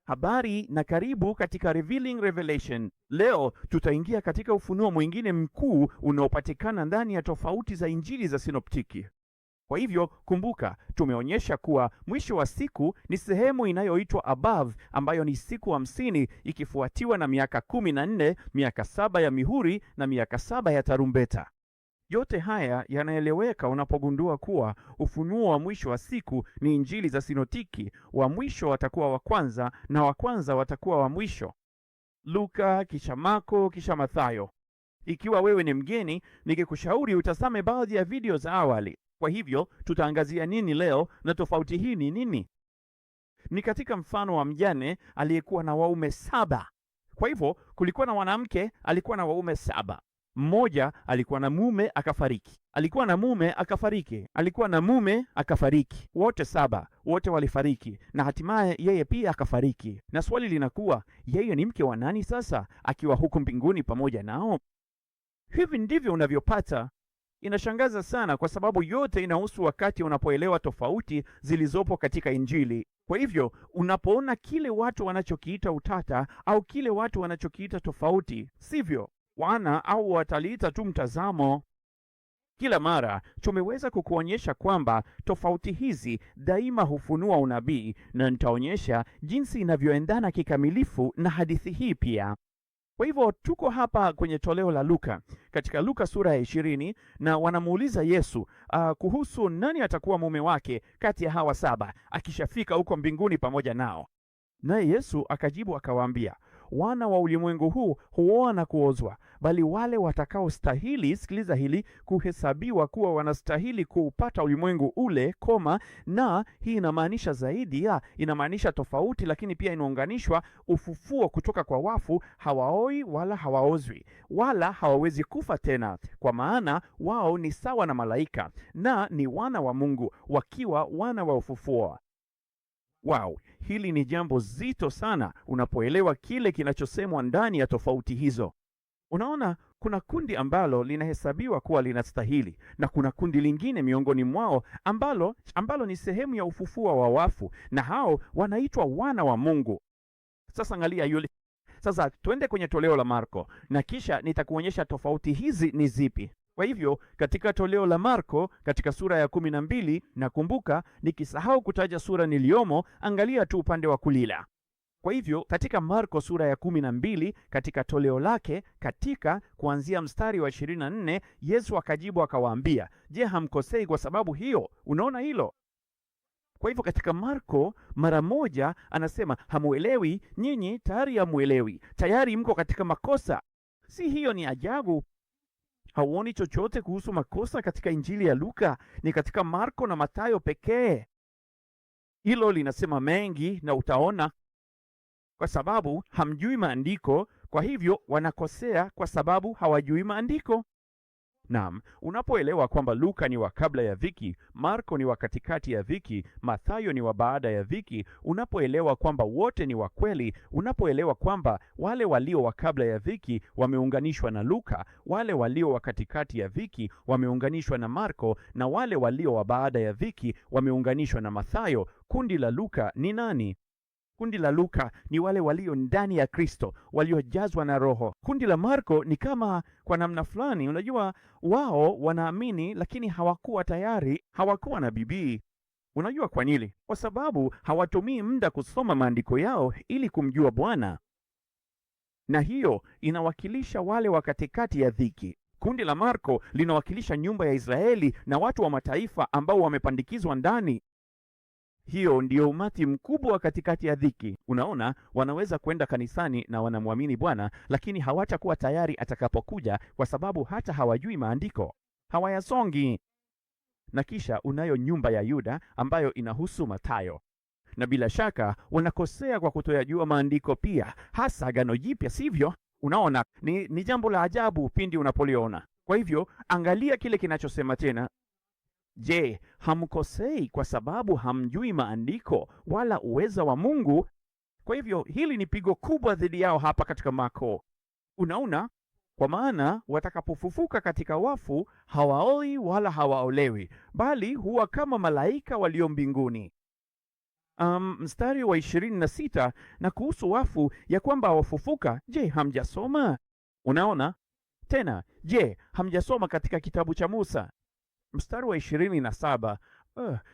Habari na karibu katika Revealing Revelation. Leo tutaingia katika ufunuo mwingine mkuu unaopatikana ndani ya tofauti za injili za sinoptiki. Kwa hivyo kumbuka, tumeonyesha kuwa mwisho wa siku ni sehemu inayoitwa above, ambayo ni siku 50 ikifuatiwa na miaka 14, miaka 7 ya mihuri na miaka 7 ya tarumbeta. Yote haya yanaeleweka unapogundua kuwa ufunuo wa mwisho wa siku ni injili za sinotiki. Wa mwisho watakuwa wa kwanza na wa kwanza watakuwa wa mwisho. Luka, kisha Marko, kisha Mathayo. Ikiwa wewe ni mgeni, ningekushauri utazame baadhi ya video za awali. Kwa hivyo tutaangazia nini leo na tofauti hii ni nini? Ni katika mfano wa mjane aliyekuwa na waume 7. Kwa hivyo kulikuwa na mwanamke alikuwa na waume 7. Mmoja alikuwa na mume akafariki, alikuwa na mume akafariki, alikuwa na mume akafariki, wote 7, wote walifariki, na hatimaye yeye pia akafariki. Na swali linakuwa, yeye ni mke wa nani sasa, akiwa huku mbinguni pamoja nao? Hivi ndivyo unavyopata. Inashangaza sana kwa sababu yote inahusu wakati unapoelewa tofauti zilizopo katika injili. Kwa hivyo unapoona kile watu wanachokiita utata au kile watu wanachokiita tofauti, sivyo? Au wataliita tu mtazamo. Kila mara tumeweza kukuonyesha kwamba tofauti hizi daima hufunua unabii, na nitaonyesha jinsi inavyoendana kikamilifu na hadithi hii pia. Kwa hivyo tuko hapa kwenye toleo la Luka, katika Luka sura ya 20, na wanamuuliza Yesu kuhusu nani atakuwa mume wake kati ya hawa 7 akishafika huko mbinguni pamoja nao. Naye Yesu akajibu akawaambia, wana wa ulimwengu huu huoa na kuozwa, bali wale watakaostahili, sikiliza hili, kuhesabiwa kuwa wanastahili kuupata ulimwengu ule, na hii inamaanisha zaidi inamaanisha tofauti, lakini pia inaunganishwa ufufuo kutoka kwa wafu, hawaoi wala hawaozwi, wala hawawezi kufa tena, kwa maana wao ni sawa na malaika, na ni wana wa Mungu, wakiwa wana wa ufufuo. Wow, hili ni jambo zito sana unapoelewa kile kinachosemwa ndani ya tofauti hizo. Unaona, kuna kundi ambalo linahesabiwa kuwa linastahili, na kuna kundi lingine miongoni mwao ambalo ni sehemu ya ufufuo wa wafu, na hao wanaitwa wana wa Mungu. Sasa angalia yule. Sasa twende kwenye toleo la Marko, na kisha nitakuonyesha tofauti hizi ni zipi. Kwa hivyo katika toleo la Marko katika sura ya 12, na kumbuka nikisahau kutaja sura niliomo, angalia tu upande wa kulia. Kwa hivyo katika Marko sura ya 12 katika toleo lake, katika kuanzia mstari wa 24, Yesu akajibu akawaambia, je, hamkosei kwa sababu hiyo? Unaona hilo? Kwa hivyo katika Marko mara moja anasema, hamuelewi nyinyi, tayari hamuelewi, tayari mko katika makosa. Si hiyo ni ajabu? Hauoni chochote kuhusu makosa katika injili ya Luka? Ni katika Marko na Mathayo pekee. Hilo linasema mengi, na utaona kwa sababu hamjui maandiko. Kwa hivyo wanakosea kwa sababu hawajui maandiko. Naam, unapoelewa kwamba Luka ni wa kabla ya dhiki, Marko ni wa katikati ya dhiki, Mathayo ni wa baada ya dhiki, unapoelewa kwamba wote ni wa kweli, unapoelewa kwamba wale walio wa kabla ya dhiki wameunganishwa na Luka, wale walio wa katikati ya dhiki wameunganishwa na Marko, na wale walio wa baada ya dhiki wameunganishwa na Mathayo, kundi la Luka ni nani? Kundi la Luka ni wale walio ndani ya Kristo, waliojazwa na Roho. Kundi la Marko ni kama kwa namna fulani, unajua, wao wanaamini lakini hawakuwa tayari, hawakuwa na Biblia. Unajua kwa nini? Kwa sababu hawatumii muda kusoma maandiko yao ili kumjua Bwana. Na hiyo inawakilisha wale wa katikati ya dhiki. Kundi la Marko linawakilisha nyumba ya Israeli na watu wa mataifa ambao wamepandikizwa ndani. Hiyo ndio umati mkubwa katikati ya dhiki. Unaona, wanaweza kwenda kanisani na wanamwamini Bwana, lakini hawatakuwa tayari atakapokuja, kwa sababu hata hawajui maandiko, hawayasongi. Na kisha unayo nyumba ya Yuda ambayo inahusu Mathayo, na bila shaka wanakosea kwa kutoyajua maandiko pia, hasa Agano Jipya, sivyo? Unaona, ni jambo la ajabu pindi unapoliona. Kwa hivyo angalia kile kinachosema tena, je, hamkosei kwa sababu hamjui maandiko wala uweza wa Mungu? Kwa hivyo hili ni pigo kubwa dhidi yao hapa katika Marko. Unaona, kwa maana watakapofufuka katika wafu hawaoi wala hawaolewi, bali huwa kama malaika walio mbinguni. mstari wa 26 na kuhusu wafu ya kwamba wafufuka. Je, hamjasoma? Unaona tena, je, hamjasoma katika kitabu cha Musa mstari wa 27?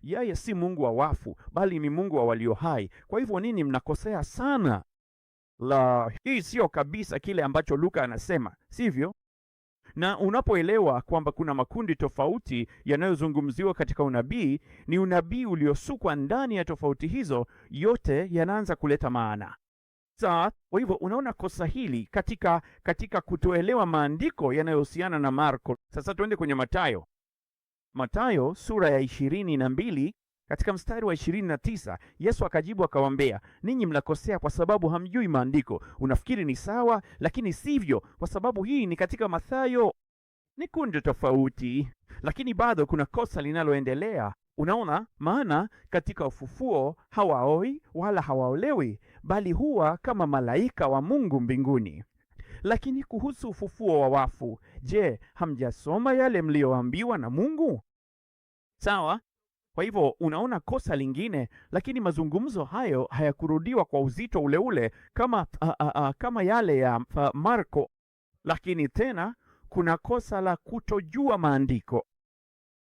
Yeye si Mungu wa wafu bali ni Mungu wa walio hai. Kwa hivyo nini mnakosea sana? La, hii sio kabisa kile ambacho Luka anasema, sivyo? Na unapoelewa kwamba kuna makundi tofauti yanayozungumziwa katika unabii, ni unabii uliosukwa ndani ya tofauti hizo, yote yanaanza kuleta maana. Sawa? Kwa hivyo unaona kosa hili katika kutoelewa maandiko yanayohusiana na Marko. Sasa tuende kwenye Mathayo. Mathayo sura ya 22 katika mstari wa 29, Yesu akajibu akawaambia, ninyi mnakosea kwa sababu hamjui maandiko. Unafikiri ni sawa, lakini sivyo, kwa sababu hii ni katika Mathayo. Ni kundi tofauti, lakini bado kuna kosa linaloendelea. Unaona, maana katika ufufuo hawaoi wala hawaolewi, bali huwa kama malaika wa Mungu mbinguni. Lakini kuhusu ufufuo wa wafu, je, hamjasoma yale mlioambiwa na Mungu? Sawa? Kwa hivyo unaona kosa lingine, lakini mazungumzo hayo hayakurudiwa kwa uzito ule ule kama yale ya Marko. Lakini tena kuna kosa la kutojua maandiko.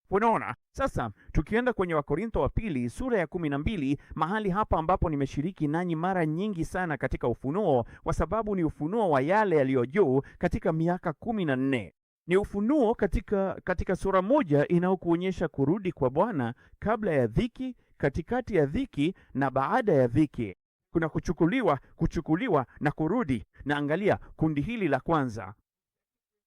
Unaona? Sasa tukienda kwenye Wakorintho wa pili sura ya 12, mahali hapa ambapo nimeshiriki nanyi mara nyingi sana katika ufunuo, kwa sababu ni ufunuo wa yale yaliyo juu katika miaka 14. Ni ufunuo katika sura moja inayokuonyesha kurudi kwa Bwana kabla ya dhiki, katikati ya dhiki na baada ya dhiki. Kuna kuchukuliwa na kurudi. Na angalia kundi hili la kwanza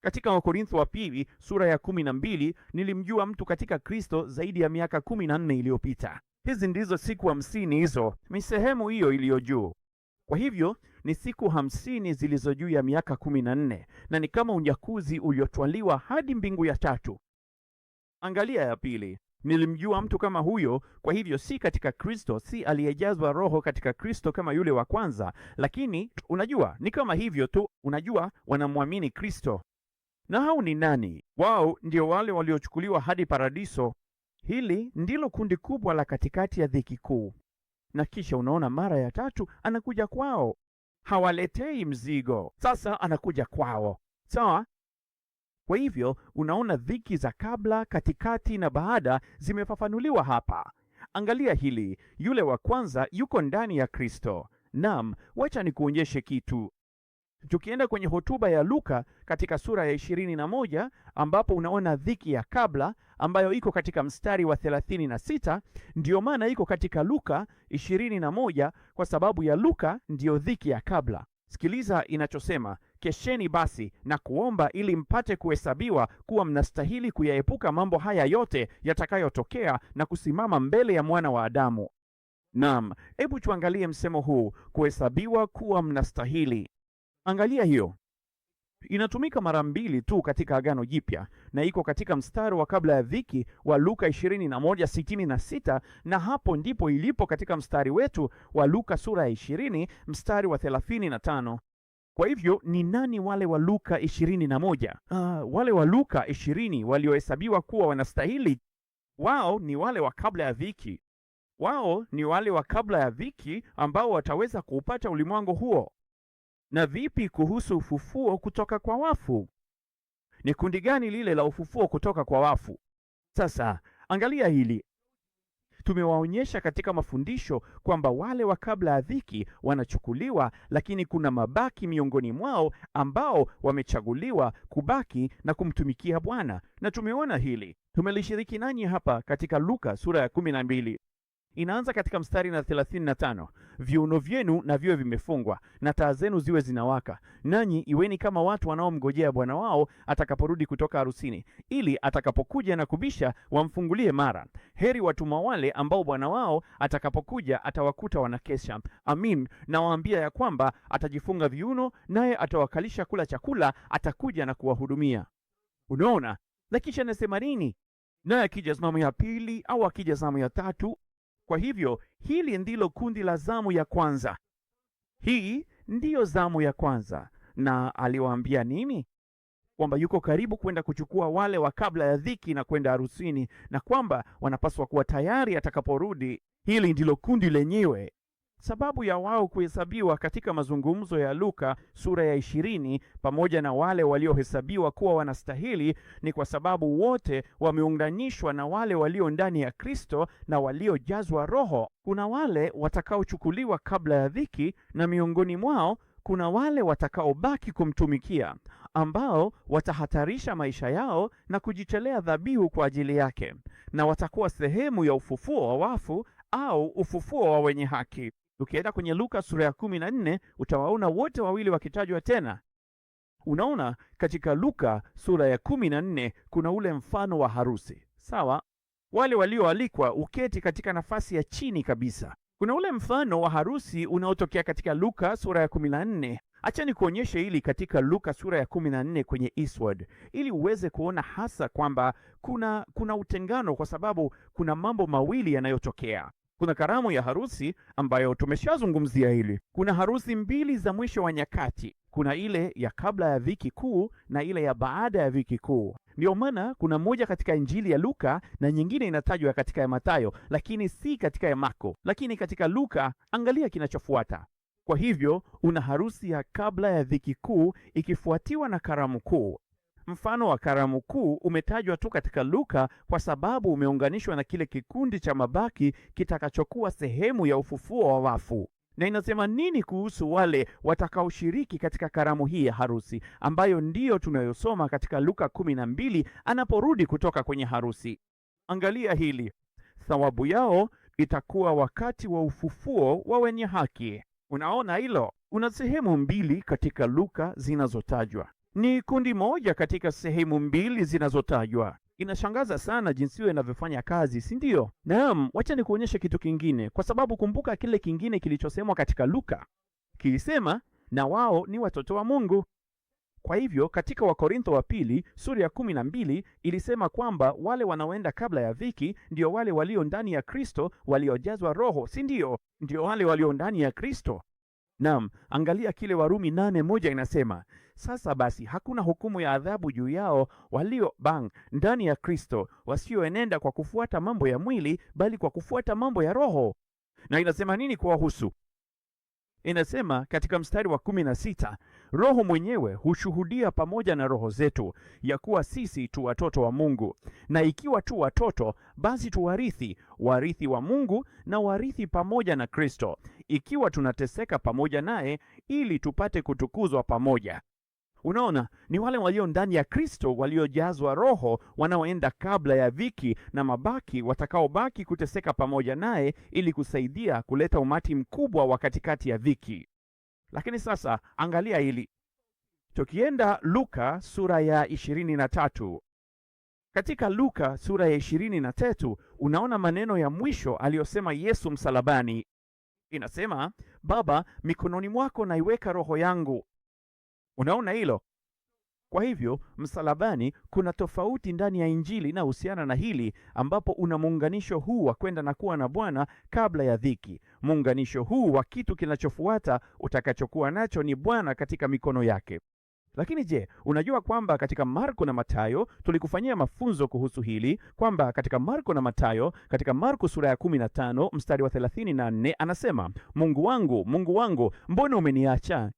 katika Wakorintho wa pili sura ya 12, nilimjua mtu katika Kristo zaidi ya miaka 14 iliyopita. Hizi ndizo siku 50 hizo, ni sehemu hiyo iliyo juu. Kwa hivyo ni siku 50 zilizo juu ya miaka 14, na ni kama unyakuzi uliotwaliwa hadi mbingu ya tatu. Angalia ya pili, nilimjua mtu kama huyo. Kwa hivyo si katika Kristo, si aliyejazwa Roho katika Kristo kama yule wa kwanza, lakini unajua ni kama hivyo tu. Unajua, wanamwamini Kristo. Na hao ni nani? Wao ndio wale waliochukuliwa hadi paradiso. Hili ndilo kundi kubwa la katikati ya dhiki kuu. Na kisha unaona mara ya tatu anakuja kwao. Hawaletei mzigo, sasa anakuja kwao. Sawa? Kwa hivyo unaona dhiki za kabla, katikati na baada zimefafanuliwa hapa. Angalia hili, yule wa kwanza yuko ndani ya Kristo. Naam, wacha nikuonyeshe kitu. Tukienda kwenye hotuba ya Luka katika sura ya 21, ambapo unaona dhiki ya kabla ambayo iko katika mstari wa 36. Ndiyo maana iko katika Luka 21, kwa sababu ya Luka ndiyo dhiki ya kabla. Sikiliza inachosema: kesheni basi na kuomba, ili mpate kuhesabiwa kuwa mnastahili kuyaepuka mambo haya yote yatakayotokea na kusimama mbele ya Mwana wa Adamu. Naam, hebu tuangalie msemo huu, kuhesabiwa kuwa mnastahili. Angalia hiyo. Inatumika mara 2 tu katika Agano Jipya, na iko katika mstari wa kabla ya dhiki wa Luka 21:66, na hapo ndipo ilipo katika mstari wetu wa Luka sura ya 20 mstari wa 35. Kwa hivyo ni nani wale wa Luka 21? Wale wa Luka 20 waliohesabiwa kuwa wanastahili, wao ni wale wa kabla ya dhiki. Wao ni wale wa kabla ya dhiki ambao wataweza kuupata ulimwengu huo. Na vipi kuhusu ufufuo kutoka kwa wafu? Ni kundi gani lile la ufufuo kutoka kwa wafu? Sasa angalia hili. Tumewaonyesha katika mafundisho kwamba wale wa kabla ya dhiki wanachukuliwa, lakini kuna mabaki miongoni mwao ambao wamechaguliwa kubaki na kumtumikia Bwana. Na tumeona hili, tumelishiriki nanyi hapa katika Luka sura ya 12. Inaanza katika mstari na 35. Viuno vyenu na viwe vimefungwa na taa zenu ziwe zinawaka, nanyi iweni kama watu wanaomngojea bwana wao atakaporudi kutoka harusini, ili atakapokuja na kubisha wamfungulie mara. Heri watumwa wale ambao bwana wao atakapokuja atawakuta wanakesha. Amin, nawaambia ya kwamba atajifunga viuno, naye atawakalisha kula chakula, atakuja na kuwahudumia. Unaona? Na kisha nasema nini? Naye akija zamu ya pili au akija zamu ya tatu. Kwa hivyo hili ndilo kundi la zamu ya kwanza. Hii ndiyo zamu ya kwanza. Na aliwaambia nini? Kwamba yuko karibu kwenda kuchukua wale wa kabla ya dhiki na kwenda harusini, na kwamba wanapaswa kuwa tayari atakaporudi. Hili ndilo kundi lenyewe. Sababu ya wao kuhesabiwa katika mazungumzo ya Luka sura ya 20 pamoja na wale waliohesabiwa kuwa wanastahili ni kwa sababu wote wameunganishwa na wale walio ndani ya Kristo na waliojazwa Roho. Kuna wale watakaochukuliwa kabla ya dhiki, na miongoni mwao kuna wale watakaobaki kumtumikia, ambao watahatarisha maisha yao na kujitolea dhabihu kwa ajili yake, na watakuwa sehemu ya ufufuo wa wafu au ufufuo wa wenye haki. Ukienda kwenye Luka sura ya 14 utawaona wote wawili wakitajwa tena. Unaona, katika Luka sura ya 14 kuna ule mfano wa harusi, sawa? Wale walioalikwa uketi katika nafasi ya chini kabisa. Kuna ule mfano wa harusi unaotokea katika Luka sura ya 14. Acha nikuonyeshe hili katika Luka sura ya 14 kwenye Eastward, ili uweze kuona hasa kwamba kuna utengano, kwa sababu kuna mambo mawili yanayotokea. Kuna karamu ya harusi ambayo tumeshazungumzia hili. Kuna harusi mbili za mwisho wa nyakati. Kuna ile ya kabla ya dhiki kuu na ile ya baada ya dhiki kuu. Ndio maana kuna moja katika Injili ya Luka na nyingine inatajwa katika ya Mathayo, lakini si katika ya Marko. Lakini katika Luka, angalia kinachofuata. Kwa hivyo una harusi ya kabla ya dhiki kuu ikifuatiwa na karamu kuu. Mfano wa karamu kuu umetajwa tu katika Luka kwa sababu umeunganishwa na kile kikundi cha mabaki kitakachokuwa sehemu ya ufufuo wa wafu. Na inasema nini kuhusu wale watakaoshiriki katika karamu hii ya harusi, ambayo ndiyo tunayosoma katika Luka 12 anaporudi kutoka kwenye harusi? Angalia hili. Thawabu yao itakuwa wakati wa ufufuo wa wenye haki. Unaona hilo? Una sehemu mbili katika Luka zinazotajwa. Ni kundi moja katika sehemu mbili zinazotajwa. Inashangaza sana jinsi hiyo inavyofanya kazi, si ndio? Naam, wacha nikuonyeshe kitu kingine, kwa sababu kumbuka kile kingine kilichosemwa katika Luka. Kilisema na wao ni watoto wa Mungu. Kwa hivyo katika Wakorintho wa pili sura ya 12 ilisema kwamba wale wanaoenda kabla ya dhiki ndio wale walio ndani ya Kristo, waliojazwa Roho, si ndio? Ndio wale walio ndani ya Kristo. Naam, angalia kile Warumi 8:1 inasema, sasa basi hakuna hukumu ya adhabu juu yao walio ndani ya Kristo, wasioenenda kwa kufuata mambo ya mwili, bali kwa kufuata mambo ya Roho. Na inasema nini kuwahusu? Inasema katika mstari wa 16, Roho mwenyewe hushuhudia pamoja na roho zetu ya kuwa sisi tu watoto wa Mungu, na ikiwa tu watoto, basi tu warithi wa Mungu na warithi pamoja na Kristo, ikiwa tunateseka pamoja naye, ili tupate kutukuzwa pamoja. Unaona, ni wale walio ndani ya Kristo, waliojazwa Roho, wanaoenda kabla ya dhiki, na mabaki watakaobaki kuteseka pamoja naye ili kusaidia kuleta umati mkubwa wa katikati ya dhiki. Lakini sasa angalia hili. Tukienda Luka sura ya 23. Katika Luka sura ya 23 unaona maneno ya mwisho aliyosema Yesu msalabani. Inasema, Baba, mikononi mwako naiweka roho yangu. Unaona hilo? Kwa hivyo msalabani kuna tofauti ndani ya Injili na husiana na hili, ambapo una muunganisho huu wa kwenda na kuwa na Bwana kabla ya dhiki. Muunganisho huu wa kitu kinachofuata utakachokuwa nacho ni Bwana katika mikono yake. Lakini je, unajua kwamba katika Marko na Mathayo tulikufanyia mafunzo kuhusu hili, kwamba katika Marko na Mathayo, katika Marko sura ya 15 mstari wa 34 anasema, Mungu wangu, Mungu wangu, mbona umeniacha?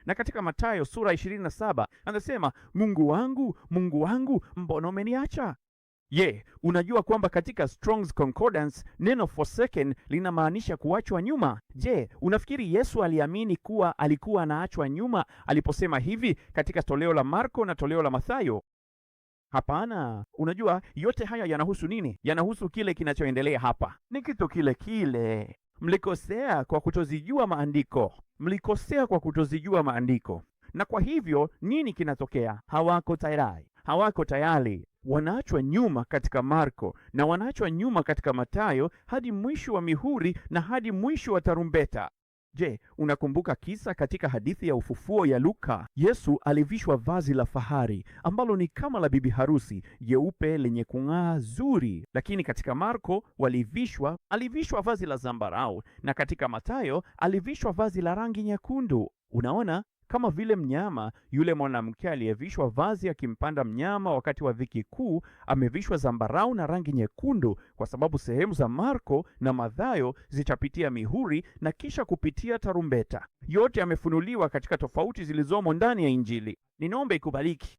Na katika Mathayo sura 27 anasema, Mungu wangu, Mungu wangu, mbona umeniacha? Unajua kwamba katika Strong's Concordance neno forsaken linamaanisha kuachwa nyuma? Unafikiri Yesu aliamini kuwa alikuwa anaachwa nyuma aliposema hivi katika toleo la Marko na toleo la Mathayo? Hapana. Unajua yote haya yanahusu nini? Yanahusu kile kinachoendelea hapa. Ni kitu kile kile. Mlikosea kwa kutozijua maandiko. Mlikosea kwa kutozijua maandiko. Na kwa hivyo nini kinatokea? Hawako tayari. Wanaachwa nyuma katika Marko na wanaachwa nyuma katika Mathayo hadi mwisho wa mihuri na hadi mwisho wa tarumbeta. Unakumbuka kisa katika hadithi ya ufufuo ya Luka? Yesu alivishwa vazi la fahari ambalo ni kama la bibi harusi, jeupe lenye kung'aa zuri. Lakini katika Marko alivishwa vazi la zambarau, na katika Mathayo alivishwa vazi la rangi nyekundu. Unaona? Kama vile mnyama, yule mwanamke aliyevishwa vazi akimpanda mnyama wakati wa dhiki kuu amevishwa zambarau na rangi nyekundu, kwa sababu sehemu za Marko na Mathayo zitapitia mihuri na kisha kupitia tarumbeta. Yote yamefunuliwa katika tofauti zilizomo ndani ya Injili. Ninaomba ikubaliki.